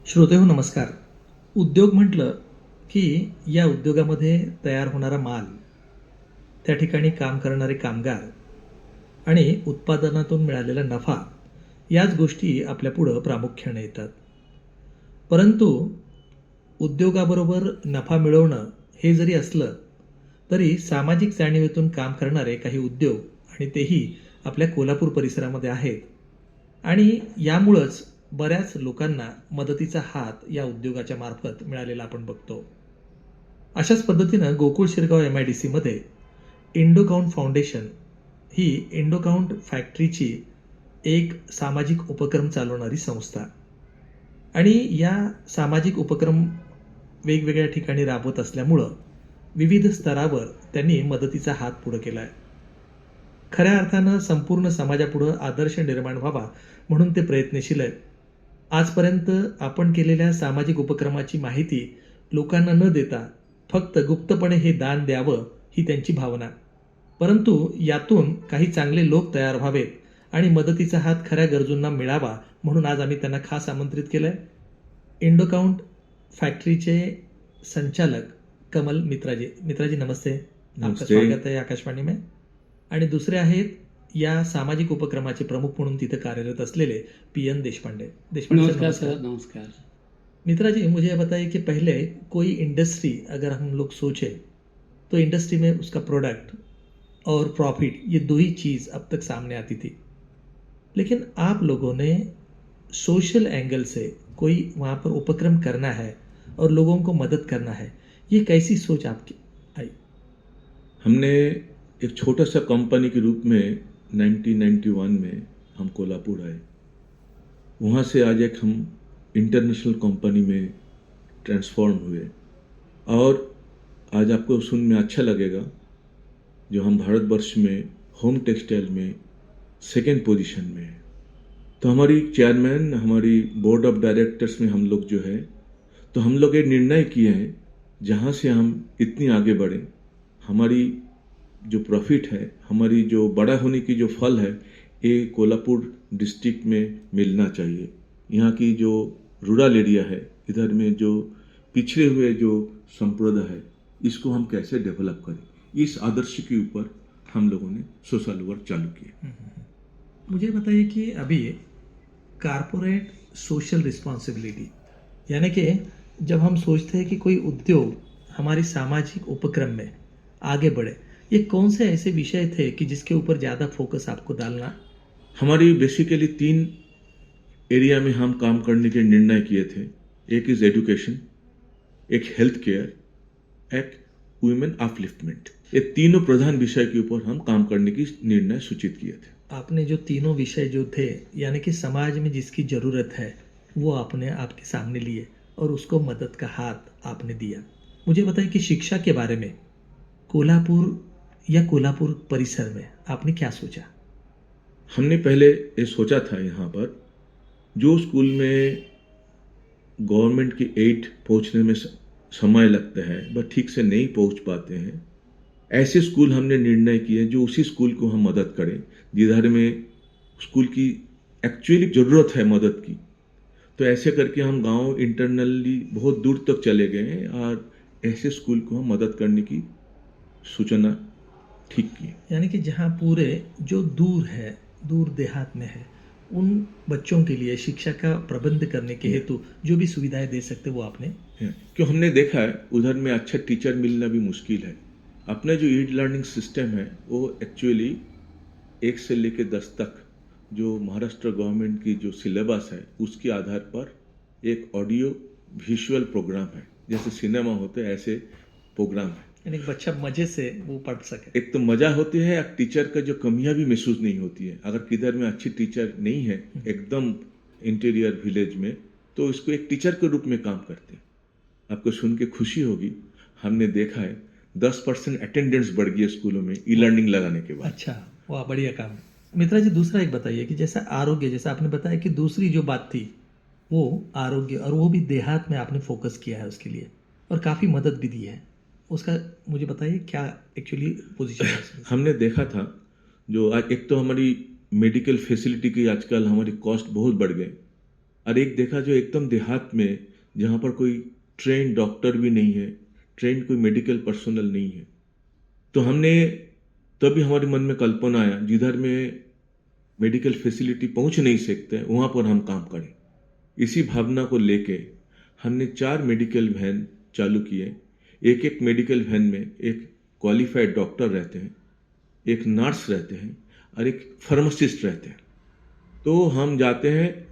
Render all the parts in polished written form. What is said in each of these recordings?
श्रोतेहो नमस्कार. उद्योग म्हटलं की या उद्योगामध्ये तयार होणारा माल, त्या ठिकाणी काम करणारे कामगार आणि उत्पादनातून मिळालेला नफा याच गोष्टी आपल्यापुढं प्रामुख्याने येतात. परंतु उद्योगाबरोबर नफा मिळवणं हे जरी असलं, तरी सामाजिक जाणीवेतून काम करणारे काही उद्योग आणि तेही आपल्या कोल्हापूर परिसरामध्ये आहेत. आणि यामुळंच बऱ्याच लोकांना मदतीचा हात या उद्योगाच्या मार्फत मिळालेला आपण बघतो. अशाच पद्धतीनं गोकुळ शिरगाव MIDCमध्ये इंडोकाउंट फाउंडेशन ही इंडोकाउंट फॅक्टरीची एक सामाजिक उपक्रम चालवणारी संस्था आणि या सामाजिक उपक्रम वेगवेगळ्या ठिकाणी राबवत असल्यामुळं विविध स्तरावर त्यांनी मदतीचा हात पुढं केला आहे. खऱ्या अर्थानं संपूर्ण समाजापुढं आदर्श निर्माण व्हावा म्हणून ते प्रयत्नशील आहेत. आजपर्यंत आपण केलेल्या सामाजिक उपक्रमाची माहिती लोकांना न देता फक्त गुप्तपणे हे दान द्यावं ही त्यांची भावना. परंतु यातून काही चांगले लोक तयार व्हावेत आणि मदतीचा हात खऱ्या गरजूंना मिळावा म्हणून आज आम्ही त्यांना खास आमंत्रित केलं आहे. इंडोकाउंट फॅक्टरीचे संचालक कमल मित्राजी. मित्राजी नमस्ते. आपका नमस्ते. स्वागत आहे आकाशवाणी में. आणि दुसरे आहेत या सामाजिक उपक्रमाचे प्रमुख म्हणून तिथे कार्यरत असलेले PN देशपांडे. देशपांडे सर, नमस्कार नमस्कार. सर, नमस्कार। मित्राजी मुझे ये बताइए कि पहले कोई इंडस्ट्री अगर हम लोग सोचे तो इंडस्ट्री में उसका प्रोडक्ट और प्रॉफिट ये दो ही चीज़ अब तक सामने आती थी. लेकिन आप लोगों ने सोशल एंगल से कोई वहाँ पर उपक्रम करना है और लोगों को मदद करना है, ये कैसी सोच आपकी आई? हमने एक छोटा सा कंपनी के रूप में 1991 में हम कोल्हापुर आए। वहाँ से आज एक हम इंटरनेशनल कंपनी में ट्रांसफॉर्म हुए और आज आपको सुन में अच्छा लगेगा जो हम भारतवर्ष में होम टेक्सटाइल में सेकेंड पोजीशन में है। तो हमारी चेयरमैन, हमारी बोर्ड ऑफ डायरेक्टर्स में हम लोग जो है, तो हम लोग ये निर्णय किए हैं जहाँ से हम इतनी आगे बढ़े, हमारी जो प्रॉफिट है, हमारी जो बड़ा होने की जो फल है, ये कोल्हापुर डिस्ट्रिक्ट में मिलना चाहिए। यहाँ की जो रूरल एरिया है, इधर में जो पिछड़े हुए जो संप्रदाय है, इसको हम कैसे डेवलप करें, इस आदर्श के ऊपर हम लोगों ने सोशल वर्क चालू किया। मुझे बताइए कि अभी कारपोरेट सोशल रिस्पॉन्सिबिलिटी, यानी कि जब हम सोचते हैं कि कोई उद्योग हमारी सामाजिक उपक्रम में आगे बढ़े, ये कौन से ऐसे विषय थे कि जिसके ऊपर ज़्यादा फोकस आपको डालना? हमारी बेसिकली 3 एरिया में हम काम करने के निर्णय किए थे। एक इज़ एजुकेशन, एक हेल्थ केयर, एक वुमेन अपलिफ्टमेंट। ये तीनों प्रधान विषय के ऊपर हम काम करने की निर्णय सूचित किए थे। आपने जो तीनों विषय जो थे, यानी कि समाज में जिसकी ज़रूरत है वो आपने आपके सामने लिए और उसको मदद का हाथ आपने दिया. मुझे बताइए कि शिक्षा के बारे में कोल्हापुर या कोल्हापुर परिसर में आपने क्या सोचा? हमने पहले ये सोचा था यहाँ पर जो स्कूल में गवर्नमेंट की एड पहुँचने में समय लगता है बट ठीक से नहीं पहुँच पाते हैं, ऐसे स्कूल हमने निर्णय किए जो उसी स्कूल को हम मदद करें जिधर में स्कूल की एक्चुअली ज़रूरत है मदद की। तो ऐसे करके हम गांव इंटरनली बहुत दूर तक चले गए हैं और ऐसे स्कूल को हम मदद करने की सूचना ठीक की। यानी कि जहाँ पूरे जो दूर है, दूर देहात में है, उन बच्चों के लिए शिक्षा का प्रबंध करने के हेतु जो भी सुविधाएं दे सकते वो आपने, क्यों हमने देखा है उधर में अच्छा टीचर मिलना भी मुश्किल है। अपना जो ई लर्निंग सिस्टम है वो एक्चुअली 1 से लेकर 10 तक जो महाराष्ट्र गवर्नमेंट की जो सिलेबस है उसके आधार पर एक ऑडियो विजुअल प्रोग्राम है, जैसे सिनेमा होते हैं ऐसे प्रोग्राम है। यानी कि बच्चा मजे से वो पढ़ सके। एक तो मज़ा होती है, एक टीचर का जो कमियां भी महसूस नहीं होती है। अगर किधर में अच्छी टीचर नहीं है एकदम इंटीरियर विलेज में, तो इसको एक टीचर के रूप में काम करते हैं। आपको सुन के खुशी होगी, हमने देखा है 10% अटेंडेंस बढ़ गई है स्कूलों में ई लर्निंग लगाने के बाद। अच्छा, वाह, बढ़िया काम है। मित्रा जी, दूसरा एक बताइए कि जैसा आरोग्य, जैसा आपने बताया कि दूसरी जो बात थी वो आरोग्य, और वो भी देहात में आपने फोकस किया है उसके लिए और काफ़ी मदद भी दी है, उसका मुझे बताइए क्या एक्चुअली पोजीशन है इसमें? हमने देखा था जो आज एक तो हमारी मेडिकल फैसिलिटी की आजकल हमारी कॉस्ट बहुत बढ़ गई। और एक देखा जो एकदम देहात में, जहाँ पर कोई ट्रेन डॉक्टर भी नहीं है, ट्रेन कोई मेडिकल पर्सनल नहीं है। तो हमने तभी हमारे मन में कल्पना आया, जिधर में मेडिकल फैसिलिटी पहुंच नहीं सकते हैं वहाँ पर हम काम करें। इसी भावना को लेके हमने 4 मेडिकल वैन चालू किए। एक एक मेडिकल वैन में एक क्वालिफाइड डॉक्टर रहते हैं, एक नर्स रहते हैं और एक फार्मासिस्ट रहते हैं। तो हम जाते हैं,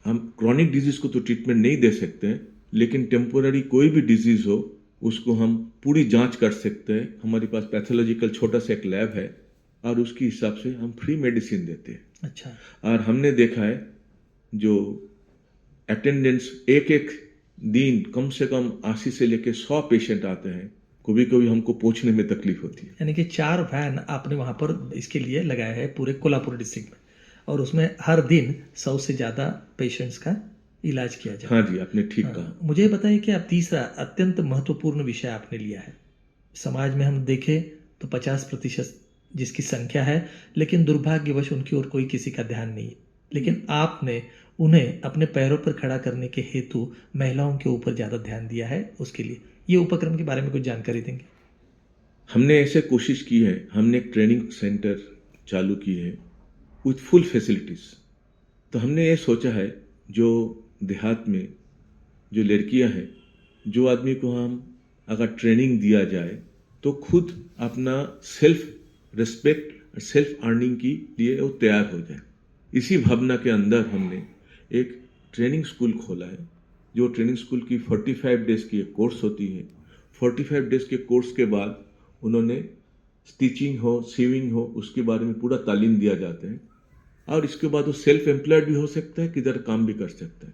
हम क्रॉनिक डिजीज़ को तो ट्रीटमेंट नहीं दे सकते हैं, लेकिन टेम्पोररी कोई भी डिजीज़ हो उसको हम पूरी जांच कर सकते हैं। हमारे पास पैथोलॉजिकल छोटा सा एक लैब है और उसके हिसाब से हम फ्री मेडिसिन देते हैं। अच्छा। और हमने देखा है जो अटेंडेंस एक एक दिन कम से कम 80 से लेकर 100 पेशेंट आते हैं। कभी कभी हमको पहुंचने में तकलीफ होती है। यानी कि 4 वैन आपने वहाँ पर इसके लिए लगाया है पूरे कोल्हापुर डिस्ट्रिक्ट में, और उसमें हर दिन 100 से ज़्यादा पेशेंट्स का इलाज किया जाए। हाँ जी, आपने ठीक कहा। मुझे ये बताइए कि अब तीसरा अत्यंत महत्वपूर्ण विषय आपने लिया है। समाज में हम देखें तो 50% जिसकी संख्या है, लेकिन दुर्भाग्यवश उनकी ओर कोई किसी का ध्यान नहीं है। लेकिन आपने उन्हें अपने पैरों पर खड़ा करने के हेतु महिलाओं के ऊपर ज़्यादा ध्यान दिया है। उसके लिए ये उपक्रम के बारे में कुछ जानकारी देंगे? हमने ऐसे कोशिश की है, हमने एक ट्रेनिंग सेंटर चालू की है विथ फुल फैसिलिटीज़। तो हमने ये सोचा है जो देहात में जो लड़कियां हैं, जो आदमी को हम अगर ट्रेनिंग दिया जाए तो खुद अपना सेल्फ रिस्पेक्ट, सेल्फ अर्निंग के लिए वो तैयार हो जाए। इसी भावना के अंदर हमने एक ट्रेनिंग स्कूल खोला है। जो ट्रेनिंग स्कूल की 45 डेज की एक कोर्स होती है। 45 डेज के कोर्स के बाद उन्होंने स्टिचिंग हो, सीविंग हो, उसके बारे में पूरा तालीम दिया जाता है और इसके बाद वो सेल्फ एम्प्लॉयड भी हो सकता है, किधर काम भी कर सकता है।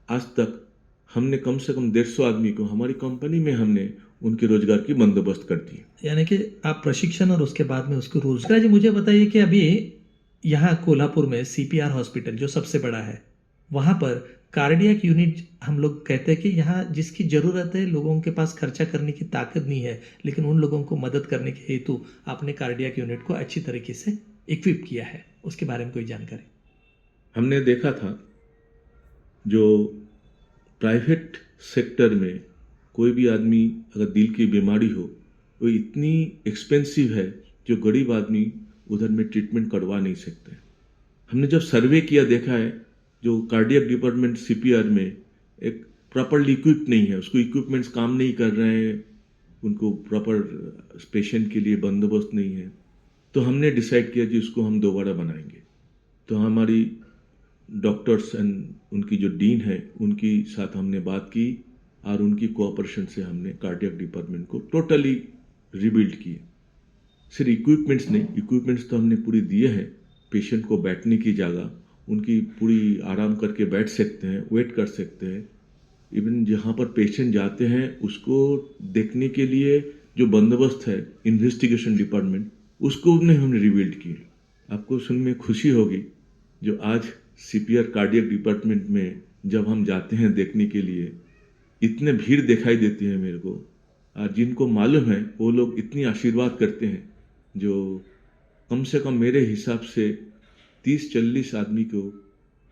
आज तक हमने कम से कम 150 आदमी को हमारी कंपनी में हमने उनके रोजगार की बंदोबस्त कर दी। यानी कि आप प्रशिक्षण और उसके बाद में उसको रोजगार। जी, मुझे बताइए कि अभी यहाँ कोल्हापुर में CPR हॉस्पिटल जो सबसे बड़ा है, वहाँ पर कार्डियक यूनिट हम लोग कहते हैं कि यहाँ जिसकी ज़रूरत है, लोगों के पास खर्चा करने की ताकत नहीं है, लेकिन उन लोगों को मदद करने के हेतु आपने कार्डियक यूनिट को अच्छी तरीके से इक्विप किया है। उसके बारे में कोई जानकारी? हमने देखा था जो प्राइवेट सेक्टर में कोई भी आदमी अगर दिल की बीमारी हो, वो इतनी एक्सपेंसिव है जो गरीब आदमी उधर में ट्रीटमेंट करवा नहीं सकते। हमने जब सर्वे किया देखा है जो कार्डियक डिपार्टमेंट CPR में एक प्रॉपरली इक्विप नहीं है, उसको इक्विपमेंट्स काम नहीं कर रहे हैं, उनको प्रॉपर पेशेंट के लिए बंदोबस्त नहीं है। तो हमने डिसाइड किया कि उसको हम दोबारा बनाएंगे। तो हमारी डॉक्टर्स एंड उनकी जो डीन है उनकी साथ हमने बात की और उनकी कोऑपरेशन से हमने कार्डियक डिपार्टमेंट को टोटली रिबिल्ड किए। सिर्फ इक्विपमेंट्स नहीं, इक्विपमेंट्स तो हमने पूरी दिए हैं। पेशेंट को बैठने की जगह उनकी पूरी आराम करके बैठ सकते हैं, वेट कर सकते हैं। इवन जहाँ पर पेशेंट जाते हैं उसको देखने के लिए जो बंदोबस्त है, इन्वेस्टिगेशन डिपार्टमेंट, उसको भी हमने रिबिल्ड किए। आपको सुनने में खुशी होगी जो आज CPR कार्डियक डिपार्टमेंट में जब हम जाते हैं देखने के लिए, इतने भीड़ दिखाई देती है मेरे को, और जिनको मालूम है वो लोग इतनी आशीर्वाद करते हैं जो कम से कम मेरे हिसाब से 30-40 आदमी को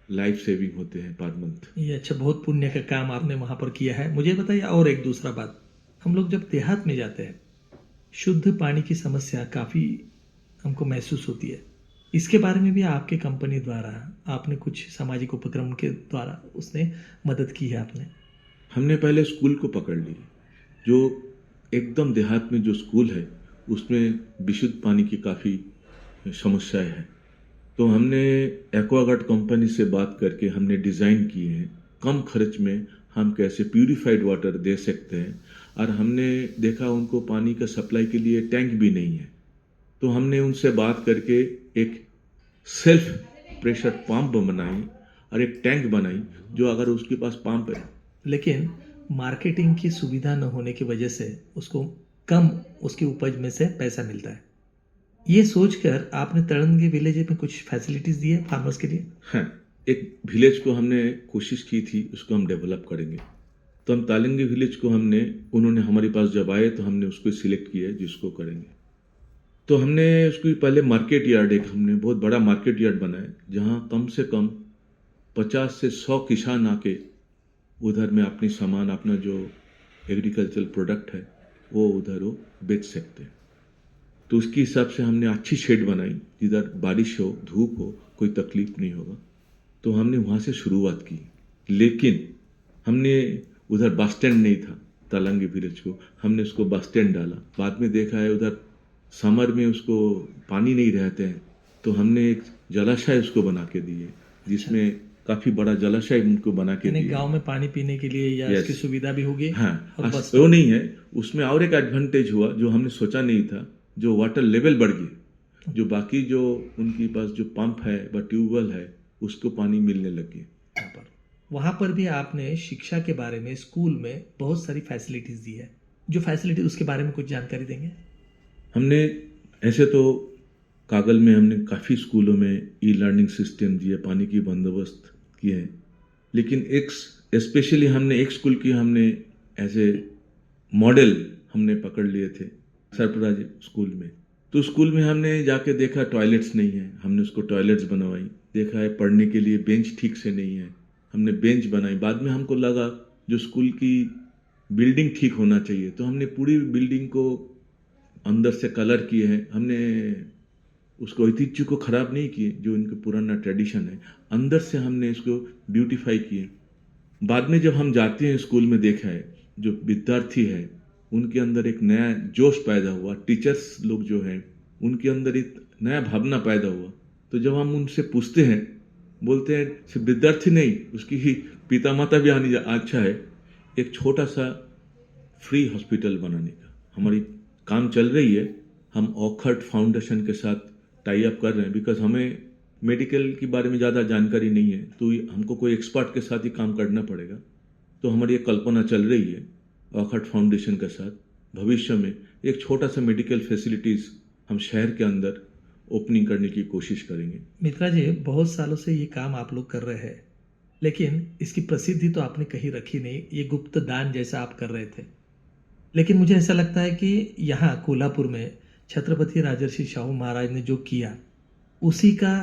लाइफ सेविंग होते हैं पर मंथ। ये अच्छा, बहुत पुण्य का काम आपने वहाँ पर किया है। मुझे बताइए और एक दूसरा बात, हम लोग जब देहात में जाते हैं, शुद्ध पानी की समस्या काफ़ी हमको महसूस होती है। इसके बारे में भी आपके कंपनी द्वारा आपने कुछ सामाजिक उपक्रम के द्वारा उसने मदद की है आपने? हमने पहले स्कूल को पकड़ ली, जो एकदम देहात में जो स्कूल है उसमें विशुद्ध पानी की काफ़ी समस्याएं हैं। तो हमने एक्वागार्ड कंपनी से बात करके हमने डिज़ाइन किए हैं कम खर्च में हम कैसे प्यूरिफाइड वाटर दे सकते हैं। और हमने देखा उनको पानी का सप्लाई के लिए टैंक भी नहीं है, तो हमने उनसे बात करके एक सेल्फ प्रेशर पंप बनाई और एक टैंक बनाई जो अगर उसके पास पंप है, लेकिन मार्केटिंग की सुविधा न होने की वजह से उसको कम उसकी उपज में से पैसा मिलता है। ये सोचकर आपने तड़ंगी विलेज में कुछ फैसिलिटीज़ दी है फार्मर्स के लिए? हाँ, एक विलेज को हमने कोशिश की थी उसको हम डेवलप करेंगे। तो हम तालंगी विलेज को हमने, उन्होंने हमारे पास जब आए तो हमने उसको सिलेक्ट किया जिसको करेंगे। तो हमने उसको पहले मार्केट यार्ड, एक हमने बहुत बड़ा मार्केट यार्ड बनाया जहाँ कम से कम 50 से 100 किसान आके उधर में अपनी सामान, अपना जो एग्रीकल्चरल प्रोडक्ट है वो उधर वो बेच सकते हैं। तो उसके हिसाब से हमने अच्छी शेड बनाई, जिधर बारिश हो, धूप हो, कोई तकलीफ नहीं होगा। तो हमने वहाँ से शुरुआत की। लेकिन हमने उधर बस स्टैंड नहीं था, तालंगी विलेज को हमने उसको बस स्टैंड डाला। बाद में देखा है उधर समर में उसको पानी नहीं रहते हैं, तो हमने एक जलाशय उसको बना के दिए, जिसमें काफ़ी बड़ा जलाशय उनको बना के यानी दिए। गांव में पानी पीने के लिए या Yes. इसकी सुविधा भी होगी। हाँ, और बस वो नहीं है, उसमें और एक एडवांटेज हुआ जो हमने सोचा नहीं था, जो वाटर लेवल बढ़ गई, जो बाकी जो उनके पास जो पंप है व ट्यूबवेल है उसको पानी मिलने लग गई। वहाँ पर भी आपने शिक्षा के बारे में स्कूल में बहुत सारी फैसिलिटीज दी है। जो फैसिलिटी उसके बारे में कुछ जानकारी देंगे? हमने ऐसे तो कागल में हमने काफ़ी स्कूलों में ई लर्निंग सिस्टम दिए, पानी की बंदोबस्त किए हैं, लेकिन एक स्पेशली हमने एक स्कूल की हमने ऐसे मॉडल हमने पकड़ लिए थे, सरफराज स्कूल में। तो स्कूल में हमने जाके देखा टॉयलेट्स नहीं है, हमने उसको टॉयलेट्स बनवाई। देखा है पढ़ने के लिए बेंच ठीक से नहीं है, हमने बेंच बनाई। बाद में हमको लगा जो स्कूल की बिल्डिंग ठीक होना चाहिए, तो हमने पूरी बिल्डिंग को अंदर से कलर किए हैं। हमने उसको ऐतिह्य को ख़राब नहीं किए, जो इनका पुराना ट्रेडिशन है, अंदर से हमने इसको ब्यूटीफाई किए। बाद में जब हम जाते हैं स्कूल में, देखा है जो विद्यार्थी है उनके अंदर एक नया जोश पैदा हुआ, टीचर्स लोग जो हैं उनके अंदर एक नया भावना पैदा हुआ। तो जब हम उनसे पूछते हैं, बोलते हैं सिर्फ विद्यार्थी नहीं, उसकी ही पिता माता भी आने अच्छा है एक छोटा सा फ्री हॉस्पिटल बनाने का हमारी काम चल रही है। हम ऑखर्ट फाउंडेशन के साथ टाई अप कर रहे हैं, बिकॉज हमें मेडिकल के बारे में ज़्यादा जानकारी नहीं है, तो हमको कोई एक्सपर्ट के साथ ही काम करना पड़ेगा। तो हमारी एक कल्पना चल रही है ऑखर्ट फाउंडेशन के साथ, भविष्य में एक छोटा सा मेडिकल फैसिलिटीज़ हम शहर के अंदर ओपनिंग करने की कोशिश करेंगे। मित्रा जी, बहुत सालों से ये काम आप लोग कर रहे हैं, लेकिन इसकी प्रसिद्धि तो आपने कहीं रखी नहीं, ये गुप्त दान जैसा आप कर रहे थे। लेकिन मुझे ऐसा लगता है कि यहाँ कोल्हापुर में छत्रपति राजर्षि शाहू महाराज ने जो किया, उसी का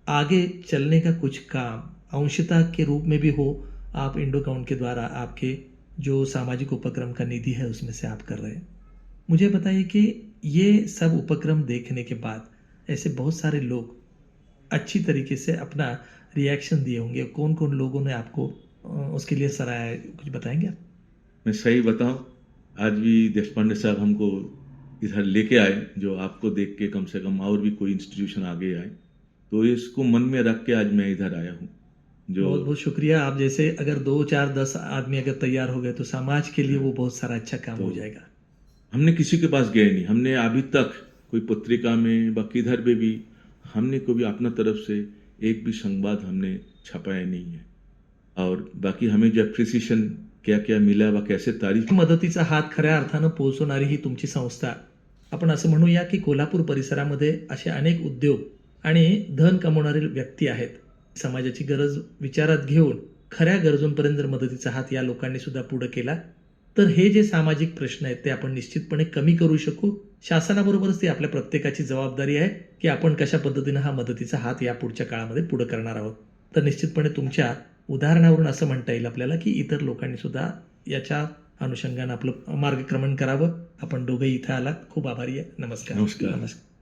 आगे चलने का कुछ काम अंशतः के रूप में भी हो, आप इंडोकाउंट के द्वारा आपके जो सामाजिक उपक्रम का निधि है उसमें से आप कर रहे हैं। मुझे बताइए कि ये सब उपक्रम देखने के बाद ऐसे बहुत सारे लोग अच्छी तरीके से अपना रिएक्शन दिए होंगे। कौन कौन लोगों ने आपको उसके लिए सराहा है, कुछ बताएंगे आप? मैं सही बताऊं, आज भी देशपांडे साहब हमको इधर लेके आए, जो आपको देख के कम से कम और भी कोई इंस्टीट्यूशन आगे आए, तो इसको मन में रख के आज मैं इधर आया हूँ। जो बहुत बहुत शुक्रिया। आप जैसे अगर 2 4 10 आदमी अगर तैयार हो गए तो समाज के लिए वो बहुत सारा अच्छा काम हो जाएगा। हमने किसी के पास गए नहीं, हमने अभी तक कोई पत्रिका में व किधर पे भी हमने कभी अपना तरफ से एक भी संवाद हमने छपाया नहीं है। और बाकी हमें जो एप्रिसिएशन क्या क्या मिला व कैसे तारीफ, मदतीचा हात खऱ्या अर्थानं पोहोचवणारी ही तुमची संस्था। आपण असं म्हणूया की कोल्हापूर परिसरामध्ये असे अनेक उद्योग आणि धन कमवणारे व्यक्ती आहेत। समाजाची गरज विचारात घेऊन खऱ्या गरजूंपर्यंत जर मदतीचा हात या लोकांनी सुद्धा पुढे केला, तर हे जे सामाजिक प्रश्न आहेत ते आपण निश्चितपणे कमी करू शकू। शासनाबरोबरच ती आपल्या प्रत्येकाची जबाबदारी आहे की आपण कशा पद्धतीनं हा मदतीचा हात या पुढच्या काळामध्ये पुढे करणार आहोत। तर निश्चितपणे तुमच्या उदाहरणावरून असं म्हणता येईल आपल्याला की इतर लोकांनी सुद्धा याच्या अनुषंगानं आपलं मार्गक्रमण करावं। आपण दोघंही इथं आलात, खूप आभारी आहे। नमस्कार. नमस्कार. नमस्कार.